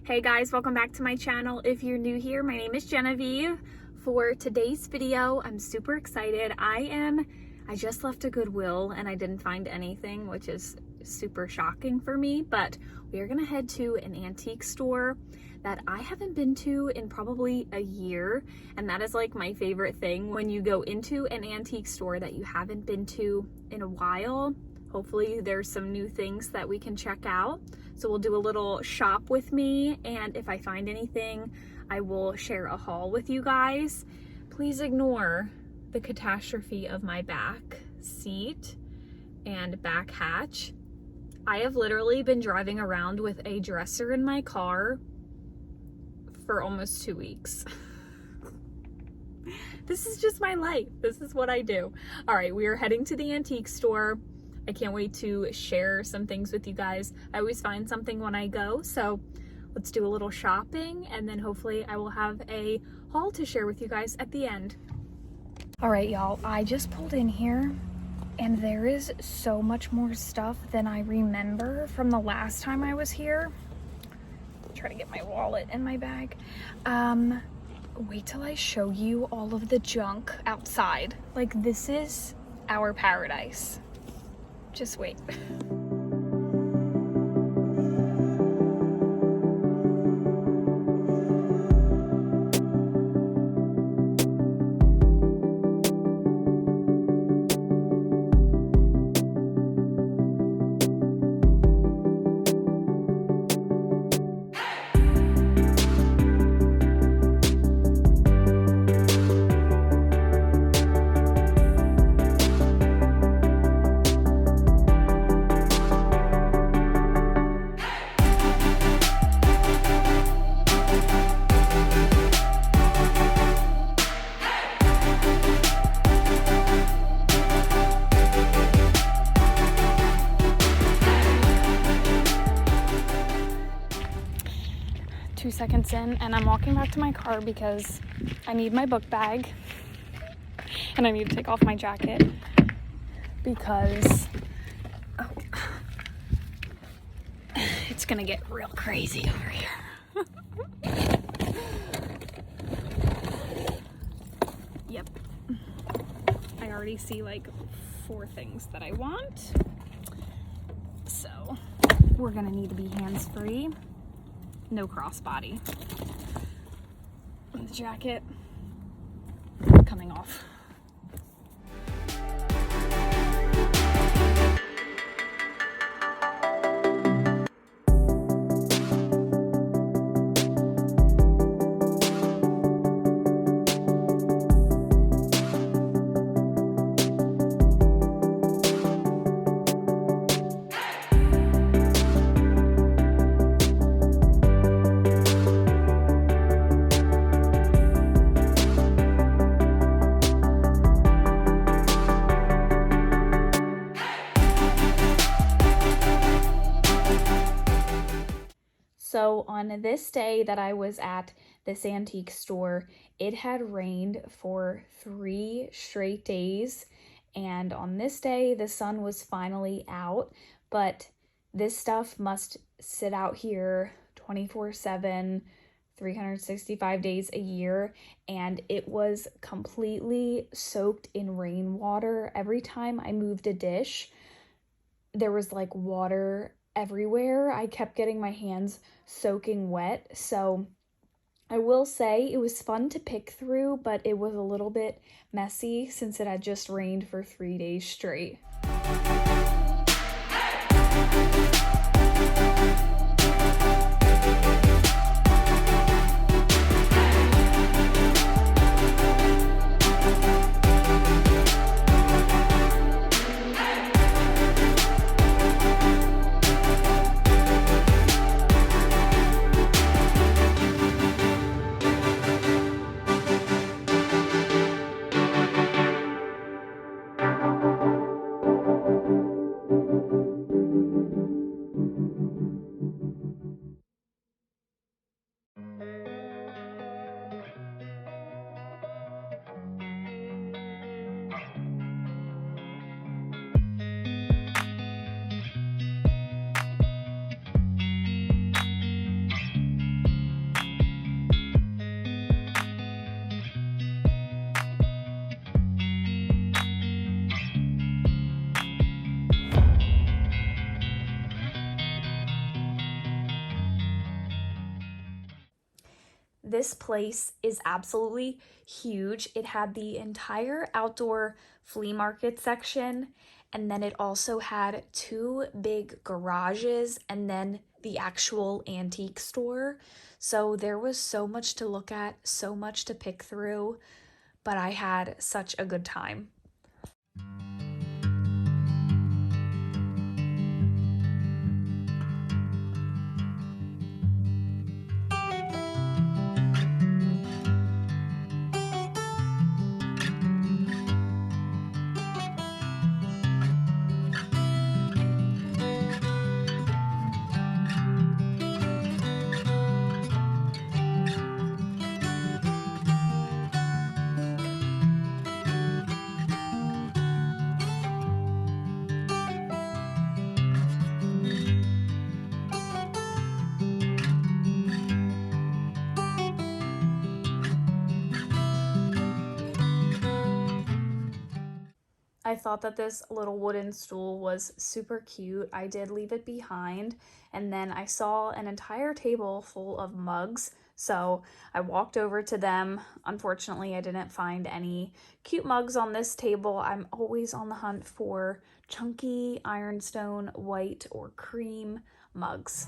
Hey guys, welcome back to my channel. If you're new here, my name is Genevieve. For today's video, I'm super excited. I just left a Goodwill and I didn't find anything, which is super shocking for me, but we are gonna head to an antique store that I haven't been to in probably a year, and that is like my favorite thing, when you go into an antique store that you haven't been to in a while. Hopefully there's some new things that we can check out. So we'll do a little shop with me, and if I find anything, I will share a haul with you guys. Please ignore the catastrophe of my back seat and back hatch. I have literally been driving around with a dresser in my car for almost 2 weeks. This is just my life. This is what I do. All right, we are heading to the antique store. I can't wait to share some things with you guys. I always find something when I go, so let's do a little shopping, and then hopefully I will have a haul to share with you guys at the end. All right, y'all, I just pulled in here, and there is so much more stuff than I remember from the last time I was here. Try to get my wallet in my bag. Wait till I show you all of the junk outside. Like, this is our paradise. Just wait. Seconds in, and I'm walking back to my car because I need my book bag and I need to take off my jacket because it's gonna get real crazy over here. Yep, I already see like 4 things that I want, so we're gonna need to be hands-free. No crossbody. And the jacket coming off. So on this day that I was at this antique store, it had rained for 3 straight days. And on this day, the sun was finally out, but this stuff must sit out here 24/7, 365 days a year. And it was completely soaked in rainwater. Every time I moved a dish, there was like water everywhere. I kept getting my hands soaking wet. So I will say it was fun to pick through, but it was a little bit messy since it had just rained for 3 days straight. This place is absolutely huge. It had the entire outdoor flea market section, and then it also had two big garages and then the actual antique store. So there was so much to look at, so much to pick through, but I had such a good time. I thought that this little wooden stool was super cute. I did leave it behind, and then I saw an entire table full of mugs, so I walked over to them. Unfortunately, I didn't find any cute mugs on this table. I'm always on the hunt for chunky ironstone white or cream mugs.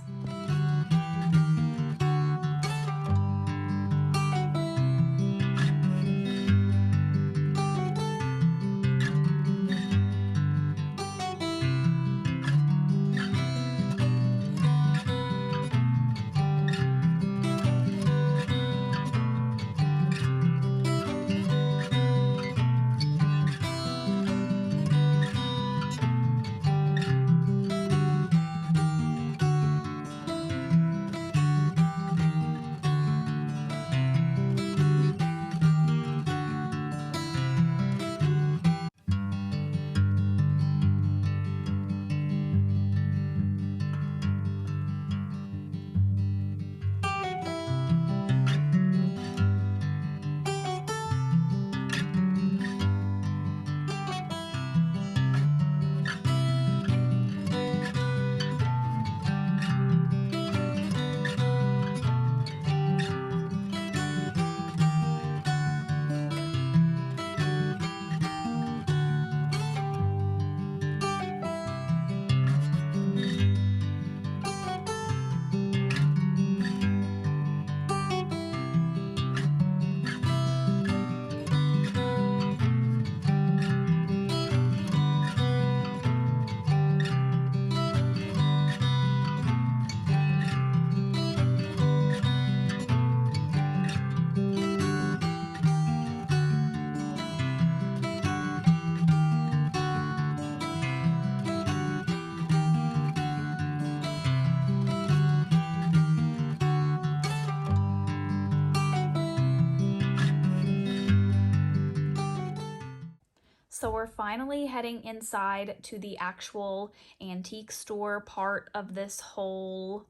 So we're finally heading inside to the actual antique store part of this whole,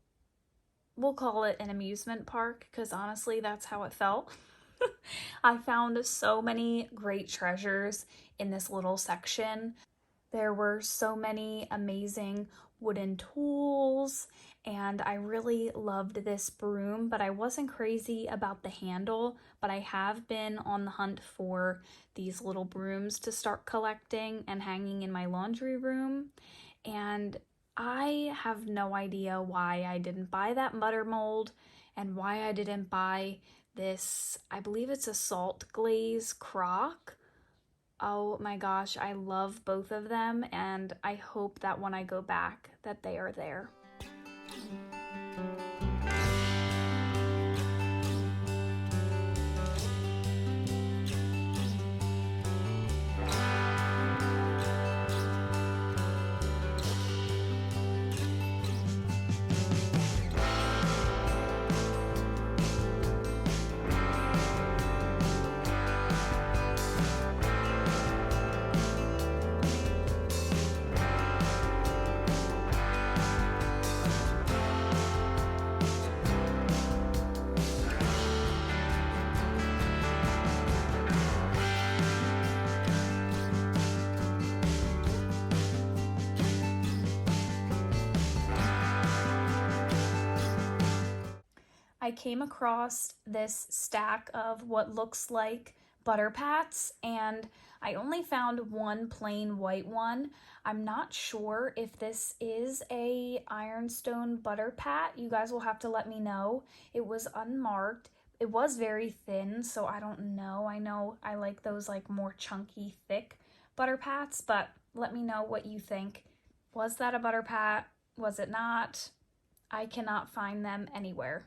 we'll call it an amusement park, because honestly, that's how it felt. I found so many great treasures in this little section. There were so many amazing wooden tools, and I really loved this broom, but I wasn't crazy about the handle. But I have been on the hunt for these little brooms to start collecting and hanging in my laundry room, and I have no idea why I didn't buy that butter mold and why I didn't buy this, I believe it's a salt glaze crock. Oh my gosh, I love both of them, and I hope that when I go back that they are there. I came across this stack of what looks like butter pats, and I only found one plain white one. I'm not sure if this is a ironstone butter pat. You guys will have to let me know. It was unmarked. It was very thin, so I don't know. I know I like those like more chunky, thick butter pats, but let me know what you think. Was that a butter pat? Was it not? I cannot find them anywhere.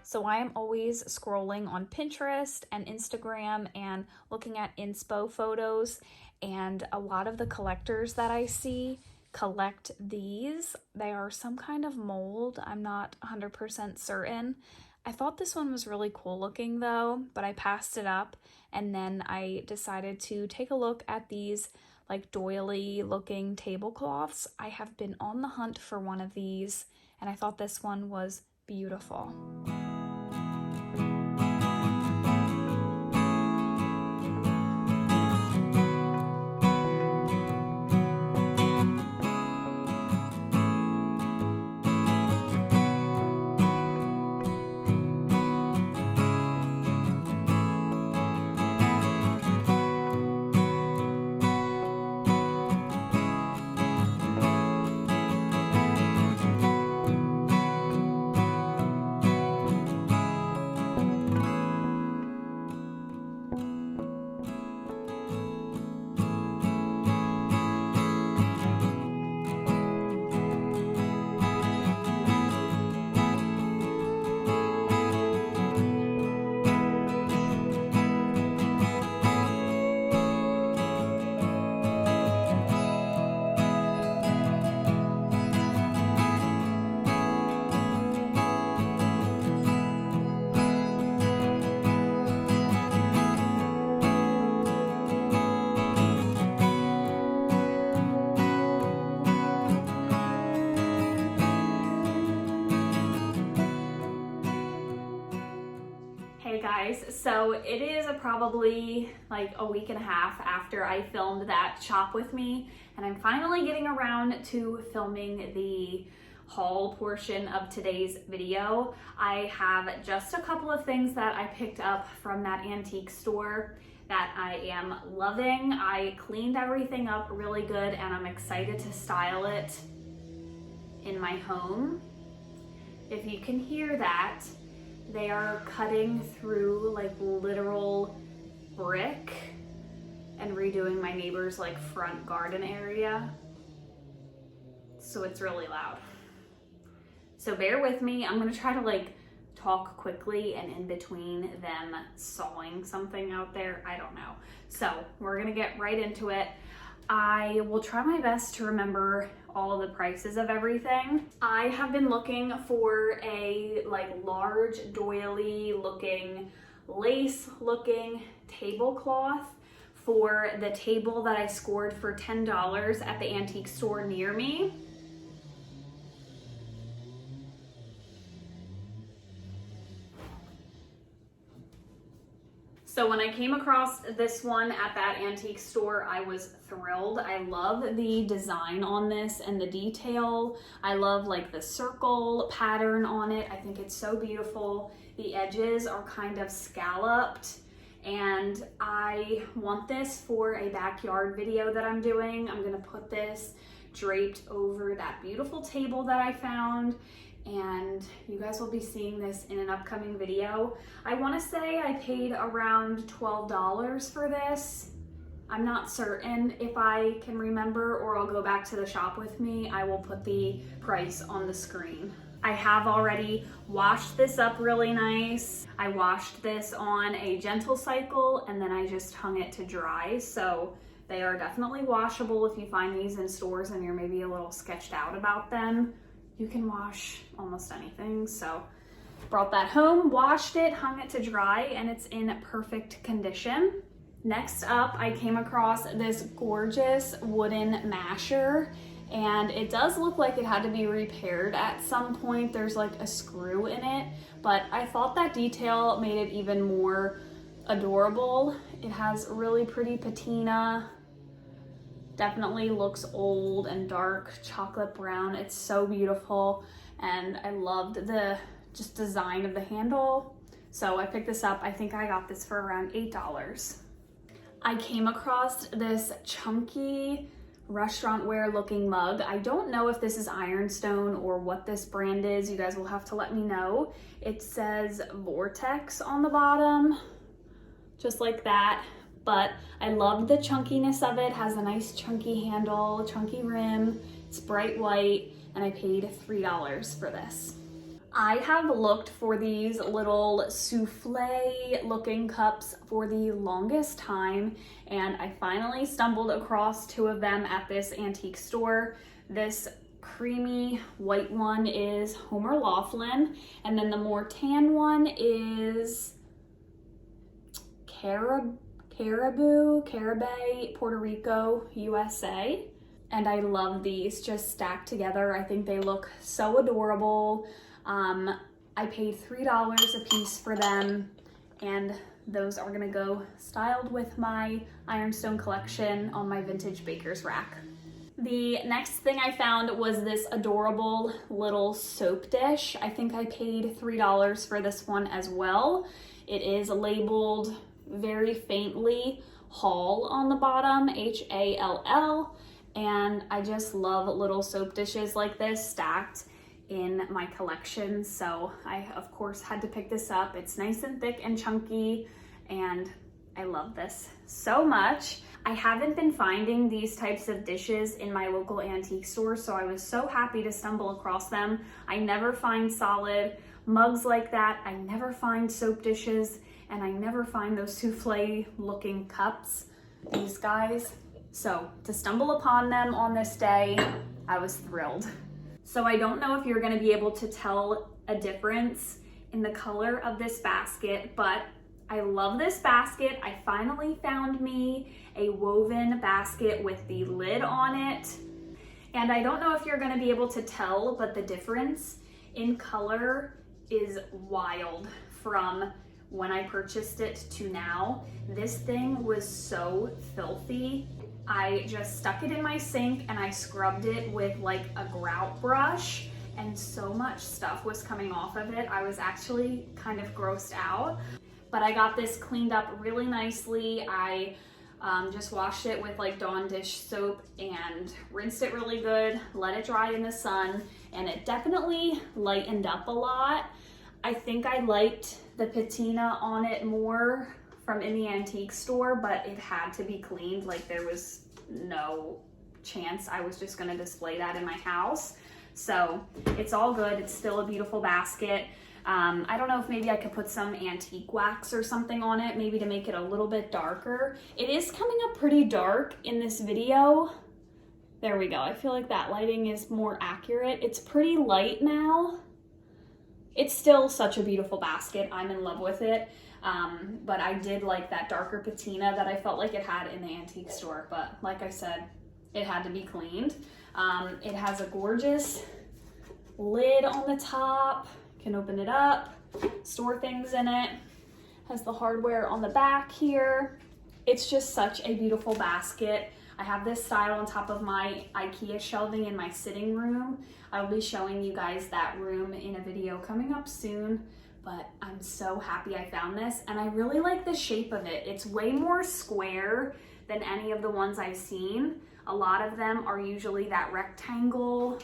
So I am always scrolling on Pinterest and Instagram and looking at inspo photos, and a lot of the collectors that I see collect these. They are some kind of mold. I'm not 100% certain. I thought this one was really cool looking though, but I passed it up, and then I decided to take a look at these like doily looking tablecloths. I have been on the hunt for one of these, and I thought this one was beautiful. Hey guys, so it is probably like a week and a half after I filmed that shop with me, and I'm finally getting around to filming the haul portion of today's video. I have just a couple of things that I picked up from that antique store that I am loving. I cleaned everything up really good, and I'm excited to style it in my home. If you can hear that, they are cutting through like literal brick and redoing my neighbor's like front garden area. So it's really loud. So bear with me. I'm gonna try to like talk quickly and in between them sawing something out there. I don't know. So we're gonna get right into it. I will try my best to remember all of the prices of everything. I have been looking for a like large doily looking, lace looking tablecloth for the table that I scored for $10 at the antique store near me. So when I came across this one at that antique store, I was thrilled. I love the design on this and the detail. I love like the circle pattern on it. I think it's so beautiful. The edges are kind of scalloped, and I want this for a backyard video that I'm doing. I'm gonna put this draped over that beautiful table that I found, and you guys will be seeing this in an upcoming video. I want to say I paid around $12 for this. I'm not certain if I can remember, or I'll go back to the shop with me. I will put the price on the screen. I have already washed this up really nice. I washed this on a gentle cycle and then I just hung it to dry. So they are definitely washable. If you find these in stores and you're maybe a little sketched out about them, you can wash almost anything. So brought that home, washed it, hung it to dry, and it's in perfect condition. Next up, I came across this gorgeous wooden masher, and it does look like it had to be repaired at some point. There's like a screw in it, but I thought that detail made it even more adorable. It has really pretty patina. Definitely looks old and dark chocolate brown. It's so beautiful, and I loved the just design of the handle. So I picked this up. I think I got this for around $8. I came across this chunky restaurant wear looking mug. I don't know if this is Ironstone or what this brand is. You guys will have to let me know. It says Vortex on the bottom, just like that. But I loved the chunkiness of it. It has a nice chunky handle, chunky rim. It's bright white, and I paid $3 for this. I have looked for these little souffle looking cups for the longest time, and I finally stumbled across two of them at this antique store. This creamy white one is Homer Laughlin, and then the more tan one is Caribou, Puerto Rico, USA. And I love these just stacked together. I think they look so adorable. I paid $3 a piece for them, and those are gonna go styled with my Ironstone collection on my vintage baker's rack. The next thing I found was this adorable little soap dish. I think I paid $3 for this one as well. It is labeled very faintly Hall on the bottom, H-A-L-L, and I just love little soap dishes like this stacked in my collection, so I of course had to pick this up. It's nice and thick and chunky, and I love this so much. I haven't been finding these types of dishes in my local antique store, so I was so happy to stumble across them. I never find solid mugs like that. I never find soap dishes, and I never find those souffle looking cups, these guys. So to stumble upon them on this day, I was thrilled. So I don't know if you're gonna be able to tell a difference in the color of this basket, but I love this basket. I finally found me a woven basket with the lid on it. And I don't know if you're gonna be able to tell, but the difference in color is wild from when I purchased it to now. This thing was so filthy. I just stuck it in my sink and I scrubbed it with like a grout brush, and so much stuff was coming off of it. I was actually kind of grossed out, but I got this cleaned up really nicely. I just washed it with like Dawn dish soap and rinsed it really good, let it dry in the sun, and it definitely lightened up a lot. I think I liked the patina on it more from in the antique store, but it had to be cleaned. Like there was no chance I was just gonna display that in my house. So it's all good. It's still a beautiful basket. I don't know if maybe I could put some antique wax or something on it, maybe to make it a little bit darker. It is coming up pretty dark in this video. There we go. I feel like that lighting is more accurate. It's pretty light now. It's still such a beautiful basket. I'm in love with it. But I did like that darker patina that I felt like it had in the antique store. But like I said, it had to be cleaned. It has a gorgeous lid on the top. You can open it up, store things in it. Has the hardware on the back here. It's just such a beautiful basket. I have this style on top of my IKEA shelving in my sitting room. I'll be showing you guys that room in a video coming up soon, but I'm so happy I found this, and I really like the shape of it. It's way more square than any of the ones I've seen. A lot of them are usually that rectangle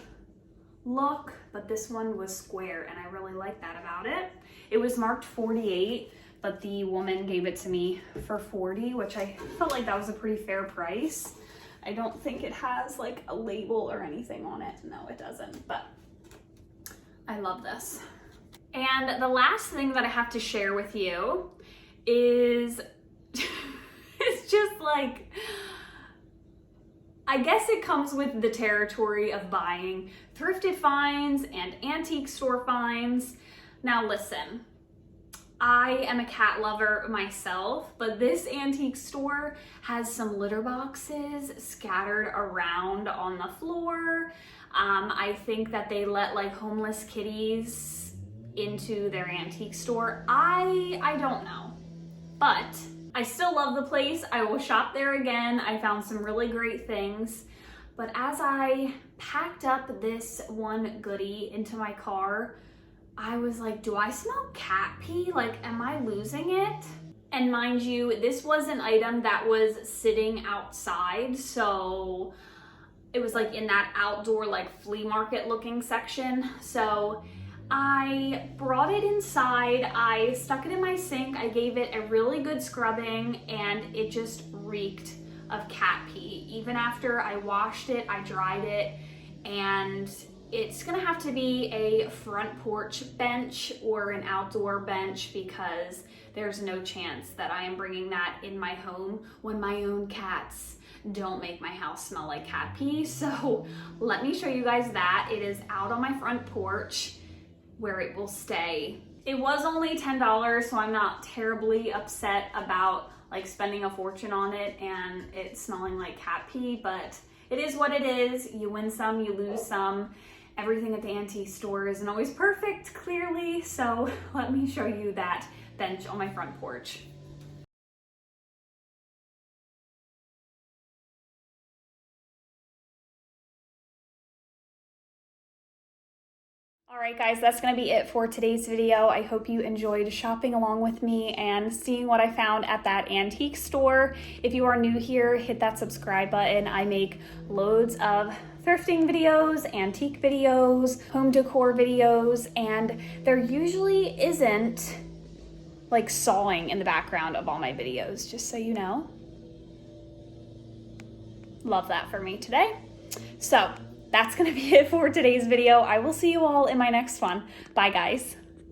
look, but this one was square and I really like that about it. It was marked 48, but the woman gave it to me for 40, which I felt like that was a pretty fair price. I don't think it has like a label or anything on it. No, it doesn't, but I love this. And the last thing that I have to share with you is it's just like, I guess it comes with the territory of buying thrifted finds and antique store finds. Now listen, I am a cat lover myself, but this antique store has some litter boxes scattered around on the floor. I think that they let like homeless kitties into their antique store. I don't know, but I still love the place. I will shop there again. I found some really great things. But as I packed up this one goodie into my car, I was like, do I smell cat pee? Like, am I losing it? And mind you, this was an item that was sitting outside. So it was like in that outdoor, like flea market looking section. So I brought it inside, I stuck it in my sink, I gave it a really good scrubbing, and it just reeked of cat pee. Even after I washed it, I dried it, and it's gonna have to be a front porch bench or an outdoor bench because there's no chance that I am bringing that in my home when my own cats don't make my house smell like cat pee. So let me show you guys that. It is out on my front porch where it will stay. It was only $10, so I'm not terribly upset about like spending a fortune on it and it smelling like cat pee, but it is what it is. You win some, you lose some. Everything at the antique store isn't always perfect, clearly, so let me show you that bench on my front porch. All right, guys, that's gonna be it for today's video. I hope you enjoyed shopping along with me and seeing what I found at that antique store. If you are new here, hit that subscribe button. I make loads of thrifting videos, antique videos, home decor videos, and there usually isn't like sawing in the background of all my videos, just so you know. Love that for me today. So that's gonna be it for today's video. I will see you all in my next one. Bye, guys.